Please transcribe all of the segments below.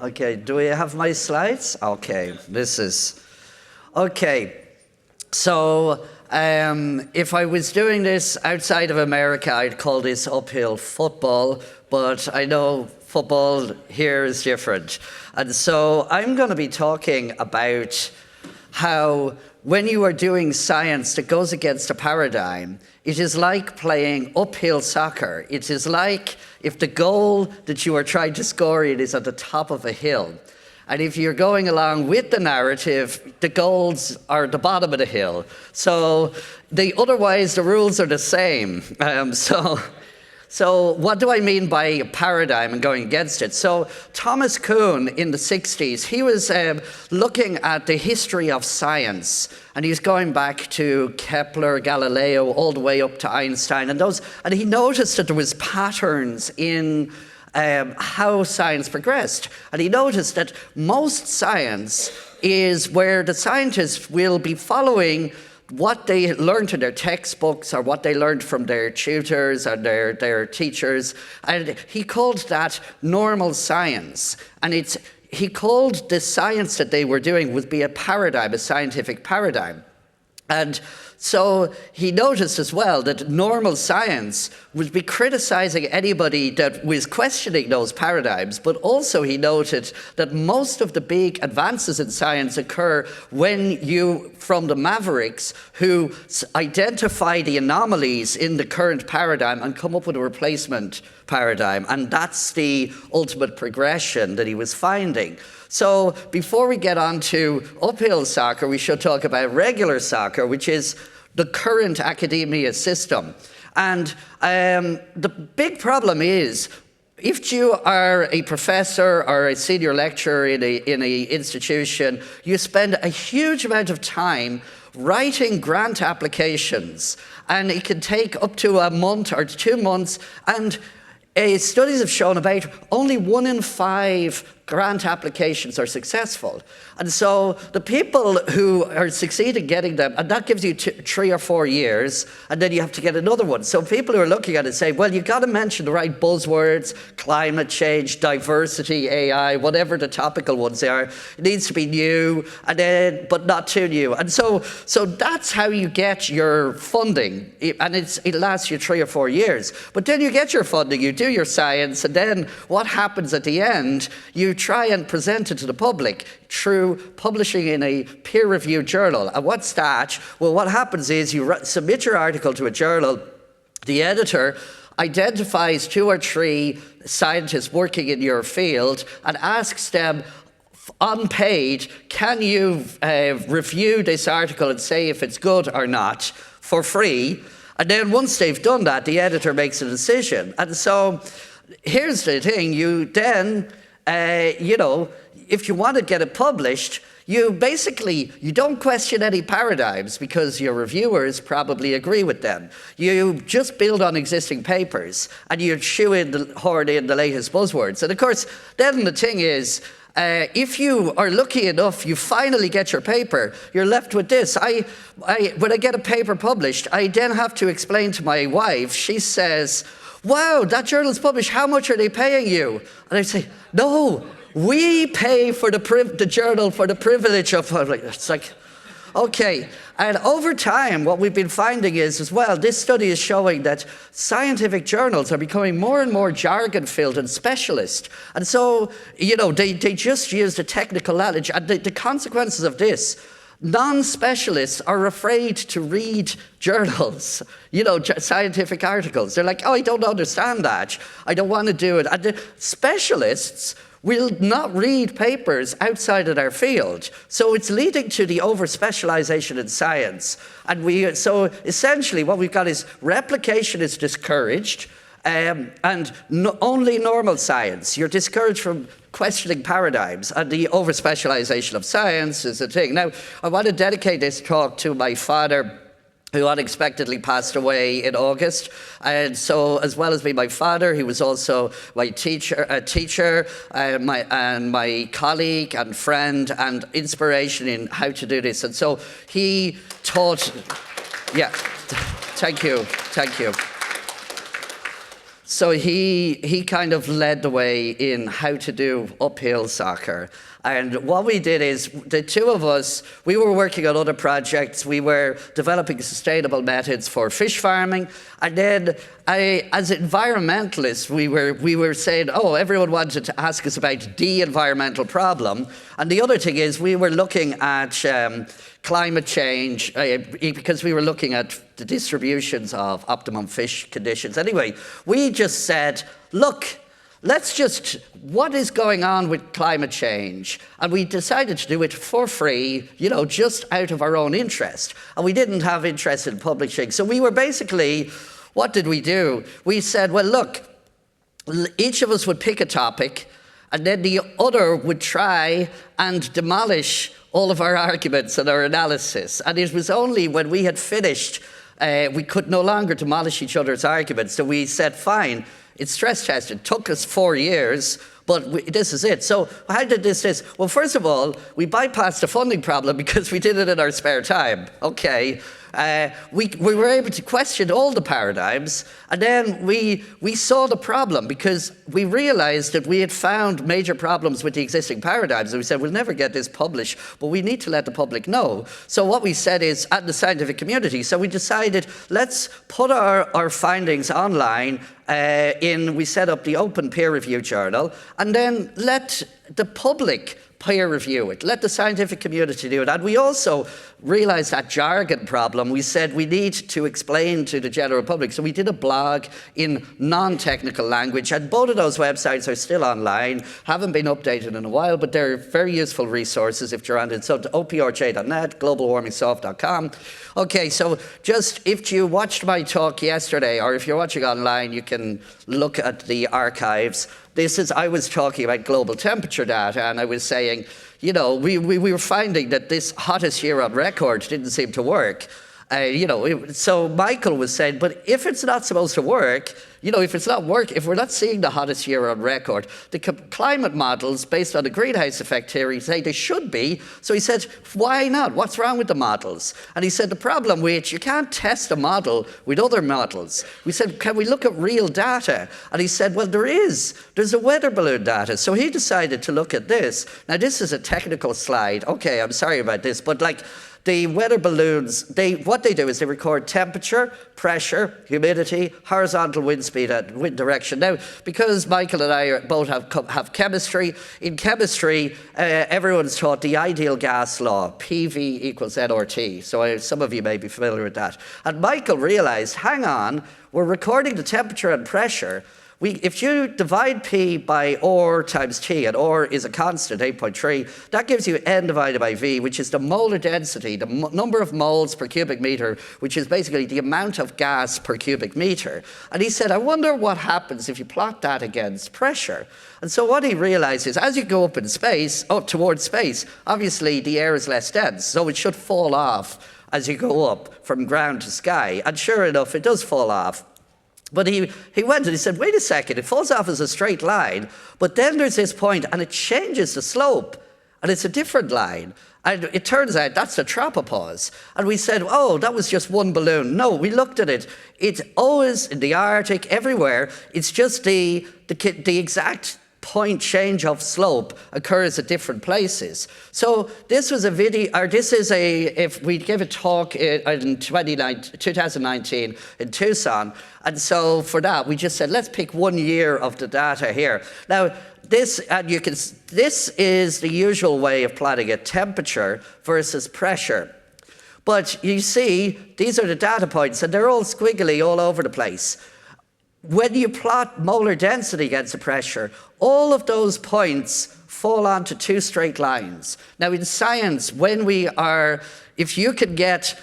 Okay, do we have my slides? Okay, okay. So if I was doing this outside of America, I'd call this uphill football, but I know football here is different. And so I'm going to be talking about how when you are doing science that goes against a paradigm, it is like playing uphill soccer. It is like if the goal that you are trying to score in is at the top of a hill. And if you're going along with the narrative, the goals are at the bottom of the hill. So otherwise, the rules are the same. So what do I mean by paradigm and going against it? So Thomas Kuhn in the 60s, he was looking at the history of science. And he's going back to Kepler, Galileo, all the way up to Einstein. And he noticed that there was patterns in how science progressed. And he noticed that most science is where the scientists will be following what they learned in their textbooks or what they learned from their tutors or their teachers. And he called that normal science. And he called the science that they were doing would be a paradigm, a scientific paradigm. And so he noticed as well that normal science would be criticizing anybody that was questioning those paradigms, but also he noted that most of the big advances in science occur from the mavericks who identify the anomalies in the current paradigm and come up with a replacement paradigm. And that's the ultimate progression that he was finding. So before we get on to uphill soccer, we should talk about regular soccer, which is the current academia system. And the big problem is, if you are a professor or a senior lecturer in a institution, you spend a huge amount of time writing grant applications. And it can take up to a month or 2 months. And studies have shown about only 1 in 5 grant applications are successful. And so the people who are succeeding getting them, and that gives you 3 or 4 years, and then you have to get another one. So people who are looking at it say, well, you've got to mention the right buzzwords, climate change, diversity, AI, whatever the topical ones are. It needs to be new, but not too new. And so that's how you get your funding. And it lasts you 3 or 4 years. But then you get your funding, you do your science, and then what happens at the end, you try and present it to the public through publishing in a peer-reviewed journal. And what's that? Well, what happens is you submit your article to a journal, the editor identifies 2 or 3 scientists working in your field and asks them, unpaid, can you review this article and say if it's good or not for free? And then once they've done that, the editor makes a decision. And so here's the thing, you then, if you want to get it published, you don't question any paradigms because your reviewers probably agree with them. You just build on existing papers and you hoard in the latest buzzwords. And of course, then the thing is, if you are lucky enough, you finally get your paper, you're left with this. When I get a paper published, I then have to explain to my wife. She says, wow, that journal's published, how much are they paying you? And I say, no, we pay for the journal for the privilege of publishing. It's like, okay. And over time, what we've been finding is, as well, this study is showing that scientific journals are becoming more and more jargon-filled and specialist. And so, they just use the technical knowledge. And the consequences of this, non-specialists are afraid to read journals, scientific articles. They're like, oh, I don't understand that. I don't want to do it. And the specialists will not read papers outside of their field. So it's leading to the over-specialization in science. And so essentially what we've got is replication is discouraged, and only normal science. You're discouraged from questioning paradigms, and the over-specialization of science is a thing. Now, I want to dedicate this talk to my father, who unexpectedly passed away in August. And so, as well as being my father, he was also my teacher, my colleague and friend and inspiration in how to do this. And so he taught, thank you. So he kind of led the way in how to do uphill soccer. And what we did is, the two of us, we were working on other projects. We were developing sustainable methods for fish farming. And then as environmentalists, we were saying, oh, everyone wanted to ask us about the environmental problem. And the other thing is, we were looking at climate change because we were looking at the distributions of optimum fish conditions. Anyway, we just said, look, what is going on with climate change? And we decided to do it for free, just out of our own interest. And we didn't have interest in publishing. So we were basically, what did we do? We said, well, look, each of us would pick a topic, and then the other would try and demolish all of our arguments and our analysis. And it was only when we had finished, we could no longer demolish each other's arguments. So we said, fine, it's stress tested. It took us 4 years, but this is it. So how did this? Well, first of all, we bypassed the funding problem because we did it in our spare time. Okay. We were able to question all the paradigms, and then we saw the problem because we realized that we had found major problems with the existing paradigms, and we said, we'll never get this published, but we need to let the public know. So what we said is, at the scientific community, so we decided, let's put our findings online. We set up the open peer review journal, and then let the public peer review it. Let the scientific community do it. And we also realized that jargon problem. We said we need to explain to the general public. So we did a blog in non-technical language, and both of those websites are still online, haven't been updated in a while, but they're very useful resources if you're on it. So oprj.net, globalwarmingsoft.com. Okay, so just if you watched my talk yesterday, or if you're watching online, you can look at the archives. I was talking about global temperature data, and I was saying, we were finding that this hottest year on record didn't seem to work. So Michael was saying, but if it's not supposed to work, if we're not seeing the hottest year on record, the climate models based on the greenhouse effect theory say they should be. So he said, why not? What's wrong with the models? And he said, the problem with you can't test a model with other models. We said, can we look at real data? And he said, well, there's a weather balloon data. So he decided to look at this. Now, this is a technical slide. Okay, I'm sorry about this, but the weather balloons, what they do is they record temperature, pressure, humidity, horizontal wind speed, and wind direction. Now, because Michael and I both have chemistry, in chemistry, everyone's taught the ideal gas law, PV equals nRT. So some of you may be familiar with that. And Michael realized, hang on, we're recording the temperature and pressure. If you divide P by R times T, and R is a constant, 8.3, that gives you N divided by V, which is the molar density, the number of moles per cubic meter, which is basically the amount of gas per cubic meter. And he said, I wonder what happens if you plot that against pressure. And so what he realized is, as you go up in space, up towards space, obviously the air is less dense, so it should fall off as you go up from ground to sky. And sure enough, it does fall off. But he went and he said, wait a second, it falls off as a straight line, but then there's this point and it changes the slope, and it's a different line. And it turns out that's a tropopause. And we said, oh, that was just one balloon. No, we looked at it. It's always in the Arctic, everywhere. It's just the exact point change of slope occurs at different places. So this was a video, or this is if we gave a talk in 2019 in Tucson. And so for that, we just said, let's pick 1 year of the data here. Now, this is the usual way of plotting it, temperature versus pressure. But you see, these are the data points, and they're all squiggly all over the place. When you plot molar density against the pressure, all of those points fall onto two straight lines. Now, in science, if you can get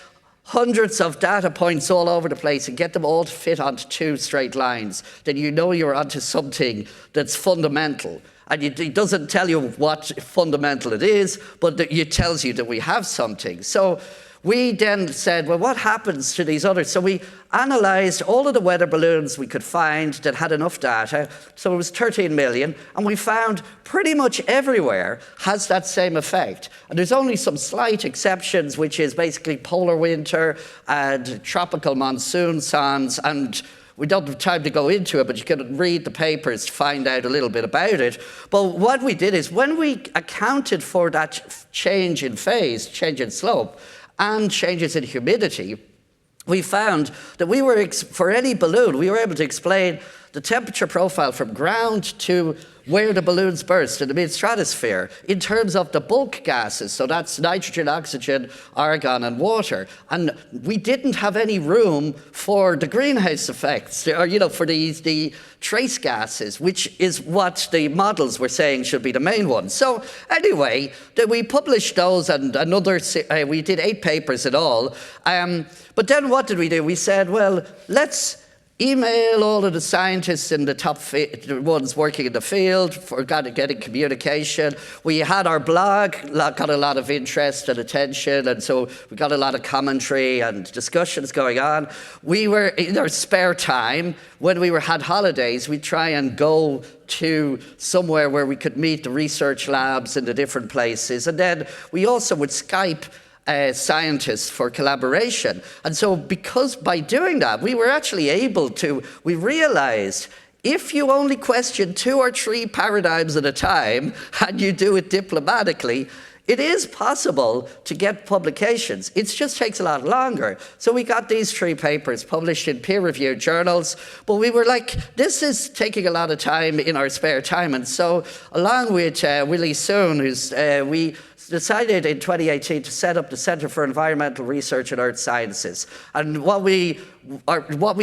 hundreds of data points all over the place and get them all to fit onto two straight lines, then you know you're onto something that's fundamental. And it doesn't tell you what fundamental it is, but it tells you that we have something. So we then said, well, what happens to these others? So we analyzed all of the weather balloons we could find that had enough data. So it was 13 million. And we found pretty much everywhere has that same effect. And there's only some slight exceptions, which is basically polar winter and tropical monsoon sands. And we don't have time to go into it, but you can read the papers to find out a little bit about it. But what we did is when we accounted for that change in phase, change in slope, and changes in humidity, we found that we were, for any balloon, we were able to explain the temperature profile from ground to where the balloons burst in the mid-stratosphere in terms of the bulk gases. So that's nitrogen, oxygen, argon, and water. And we didn't have any room for the greenhouse effects, or, for the trace gases, which is what the models were saying should be the main one. So anyway, we published those, and we did 8 papers in all. But then what did we do? We said, well, let's email all of the scientists in the top the ones working in the field for getting communication. We had our blog, got a lot of interest and attention, and so we got a lot of commentary and discussions going on. We were, in our spare time, when we had holidays, we'd try and go to somewhere where we could meet the research labs in the different places. And then we also would Skype scientists for collaboration. And so by doing that, we were actually able to, we realized if you only question 2 or 3 paradigms at a time, and you do it diplomatically, it is possible to get publications. It just takes a lot longer. So we got these 3 papers published in peer-reviewed journals, but we were like, this is taking a lot of time in our spare time. And so along with Willie Soon, we decided in 2018 to set up the Centre for Environmental Research and Earth Sciences. And what we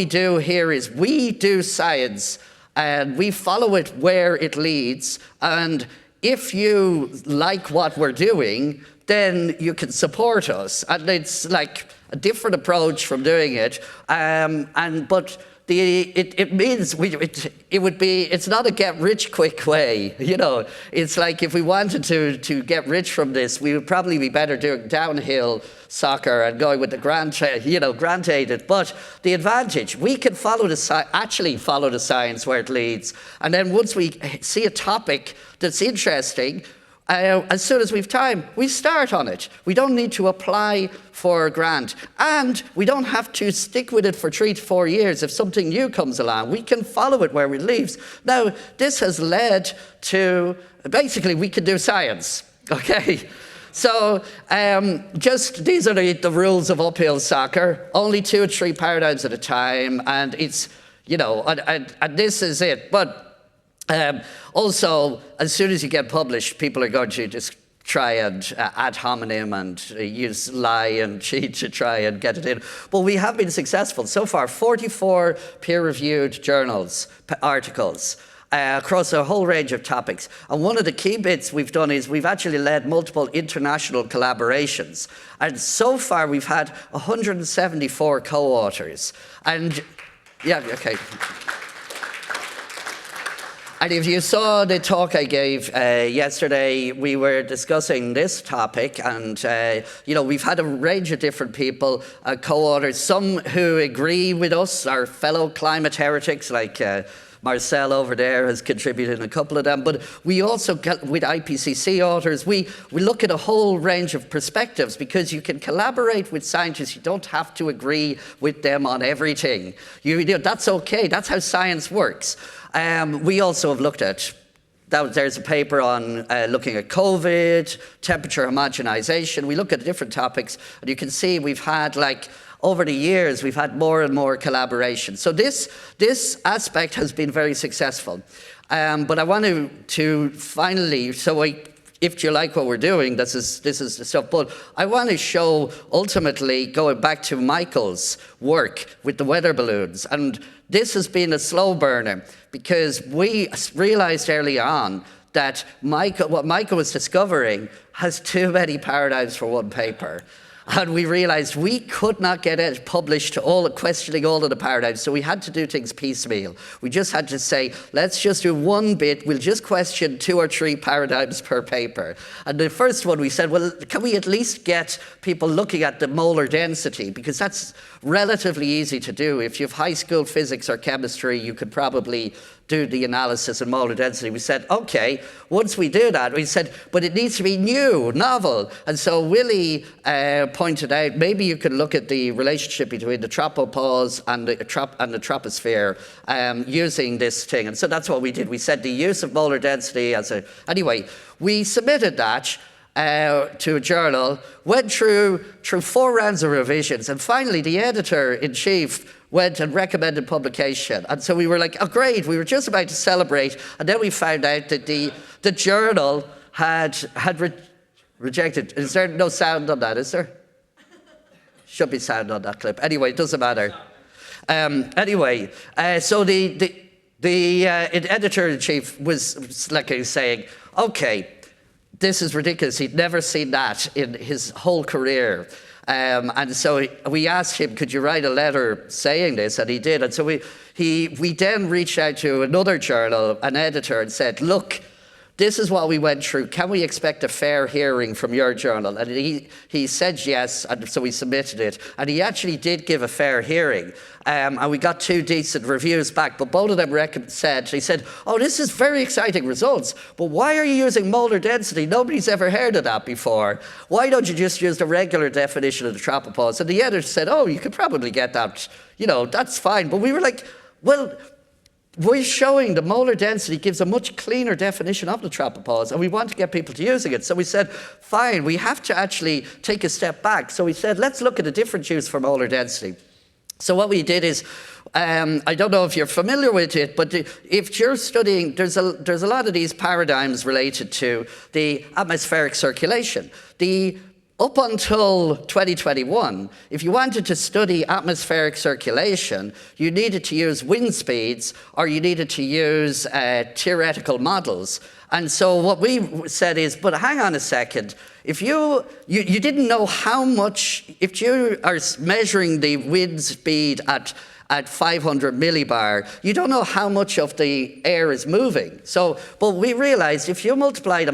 do here is we do science and we follow it where it leads. And if you like what we're doing, then you can support us. And it's like a different approach from doing it. But it means it's not a get rich quick way, It's like if we wanted to get rich from this, we would probably be better doing downhill soccer and going with the grant aided. But the advantage, we can actually follow the science where it leads. And then once we see a topic that's interesting, as soon as we've time, we start on it. We don't need to apply for a grant. And we don't have to stick with it for 3 to 4 years. If something new comes along, we can follow it where it leads. Now, this has led to, basically, we can do science, okay? So these are the rules of uphill soccer. Only 2 or 3 paradigms at a time. And it's, and this is it. But also, as soon as you get published, people are going to just try and ad hominem and use lie and cheat to try and get it in. But we have been successful. So far, 44 peer-reviewed journals, articles, across a whole range of topics. And one of the key bits we've done is we've actually led multiple international collaborations. And so far, we've had 174 co-authors. And, yeah, okay. And if you saw the talk I gave yesterday, we were discussing this topic, and we've had a range of different people, co-authors, some who agree with us, our fellow climate heretics, like Marcel over there has contributed in a couple of them, but we also get with IPCC authors, we look at a whole range of perspectives because you can collaborate with scientists. You don't have to agree with them on everything. That's okay. That's how science works. We also have looked at, there's a paper on looking at COVID, temperature homogenization. We look at different topics, and you can see we've had, over the years, we've had more and more collaboration. So this aspect has been very successful. But I want to finally, if you like what we're doing, this is the stuff. But I want to show, ultimately, going back to Michael's work with the weather balloons. And this has been a slow burner because we realized early on that what Michael was discovering has too many paradigms for one paper. And we realized we could not get it published questioning all of the paradigms, so we had to do things piecemeal. We just had to say, let's just do one bit, we'll just question 2 or 3 paradigms per paper. And the first one we said, well, can we at least get people looking at the molar density? Because that's relatively easy to do. If you have high school physics or chemistry, you could probably do the analysis in molar density. We said, okay, once we do that, we said, but it needs to be new, novel. And so Willie pointed out, maybe you could look at the relationship between the tropopause and the troposphere using this thing. And so that's what we did. We said the use of molar density as a... Anyway, we submitted that to a journal, went through 4 rounds of revisions, and finally the editor-in-chief went and recommended publication. And so we were like, oh great, we were just about to celebrate, and then we found out that the journal had rejected. Is there no sound on that, is there? Should be sound on that clip. Anyway, it doesn't matter. So the editor-in-chief was like saying, okay, this is ridiculous. He'd never seen that in his whole career. And so we asked him, could you write a letter saying this? And he did. And so we then reached out to another journal, an editor, and said, look, this is what we went through. Can we expect a fair hearing from your journal? And he said yes, and so we submitted it. And he actually did give a fair hearing. And we got 2 decent reviews back, but both of them he said, oh, this is very exciting results, but why are you using molar density? Nobody's ever heard of that before. Why don't you just use the regular definition of the tropopause? And the editor said, oh, you could probably get that, that's fine. But we were like, well, we're showing the molar density gives a much cleaner definition of the tropopause, and we want to get people to using it. So we said, fine, we have to actually take a step back. So we said, let's look at a different use for molar density. So what we did is, I don't know if you're familiar with it, but if you're studying, there's a lot of these paradigms related to the atmospheric circulation. Up until 2021, if you wanted to study atmospheric circulation, you needed to use wind speeds or you needed to use theoretical models. And so what we said is, but hang on a second, if you didn't know how much, if you are measuring the wind speed at 500 millibar, you don't know how much of the air is moving. So, but we realized if you multiply the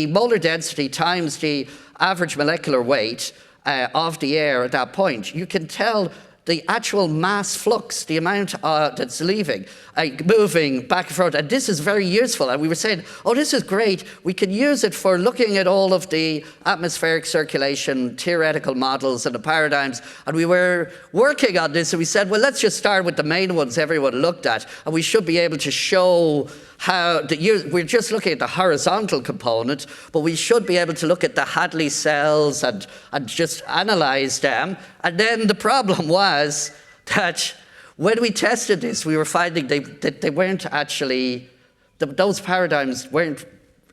molar density times the average molecular weight of the air at that point, you can tell the actual mass flux, the amount that's leaving, moving back and forth. And this is very useful. And we were saying, oh, this is great. We can use it for looking at all of the atmospheric circulation theoretical models and the paradigms. And we were working on this, and we said, well, let's just start with the main ones everyone looked at. And we should be able to show how we're just looking at the horizontal component, but we should be able to look at the Hadley cells and just analyze them. And then the problem was that when we tested this, we were finding that they weren't actually, those paradigms weren't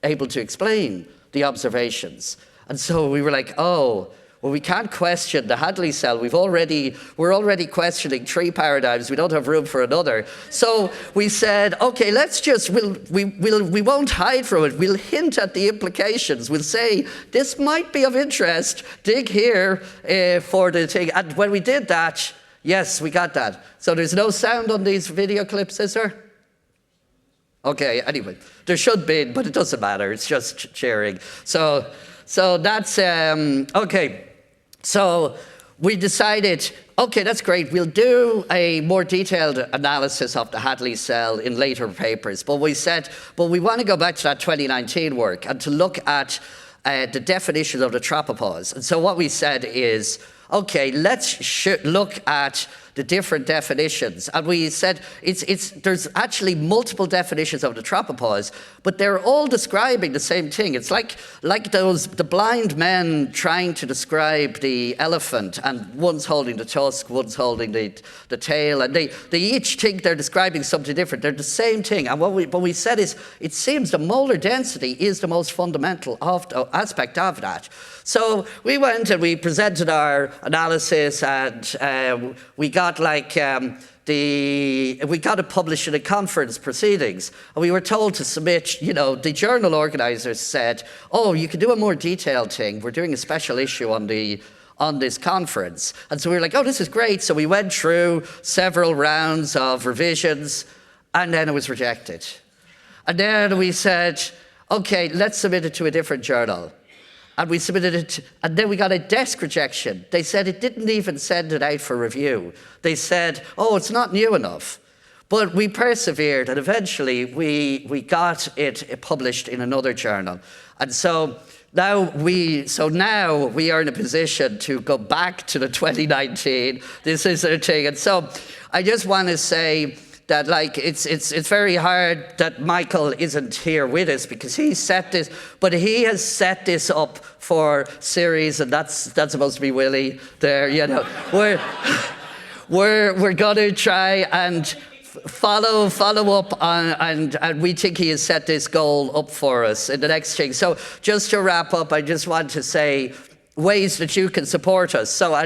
able to explain the observations. And so we were like, oh, well, we can't question the Hadley cell. We're already questioning 3 paradigms. We don't have room for another. So we said, okay, we won't hide from it. We'll hint at the implications. We'll say, this might be of interest. Dig here for the thing. And when we did that, yes, we got that. So there's no sound on these video clips, is there? Okay, anyway, there should be, but it doesn't matter. It's just cheering. So that's, okay. So we decided, okay, that's great. We'll do a more detailed analysis of the Hadley cell in later papers. But we said, but we want to go back to that 2019 work and to look at the definition of the tropopause. And so what we said is, okay, let's look at the different definitions. And we said there's actually multiple definitions of the tropopause, but they're all describing the same thing. It's like the blind men trying to describe the elephant, and one's holding the tusk, one's holding the tail, and they each think they're describing something different. They're the same thing. And what we said is, it seems the molar density is the most fundamental aspect of that. So we went and we presented our analysis, and we got we got it published in a conference proceedings, and we were told to submit, the journal organizers said, oh, you can do a more detailed thing. We're doing a special issue on this conference. And so we were like, oh, this is great. So we went through several rounds of revisions, and then it was rejected. And then we said, okay, let's submit it to a different journal. And we submitted it, and then we got a desk rejection. They said it didn't even send it out for review. They said, oh, it's not new enough. But we persevered, and eventually we got it published in another journal. And so now we are in a position to go back to the 2019. This is our thing. And so I just want to say that, like, it's very hard that Michael isn't here with us, because he set this, but he has set this up for series, and that's supposed to be Willie there, you know. We're gonna try and follow up on, and we think he has set this goal up for us in the next thing. So just to wrap up, I just want to say ways that you can support us. So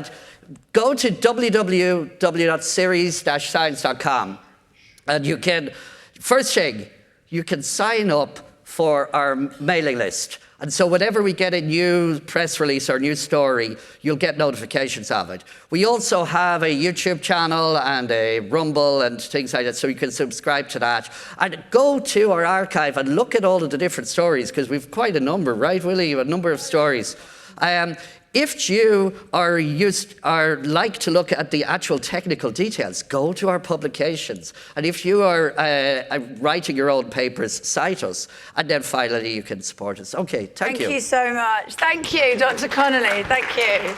go to www.series-science.com, and you can, first thing, you can sign up for our mailing list. And so whenever we get a new press release or new story, you'll get notifications of it. We also have a YouTube channel and a Rumble and things like that, so you can subscribe to that. And go to our archive and look at all of the different stories, because we've quite a number, right, Willie? A number of stories. If you are like to look at the actual technical details, go to our publications. And if you are writing your own papers, cite us. And then finally, you can support us. Okay, thank you. Thank you so much. Thank you, Dr. Connolly. Thank you.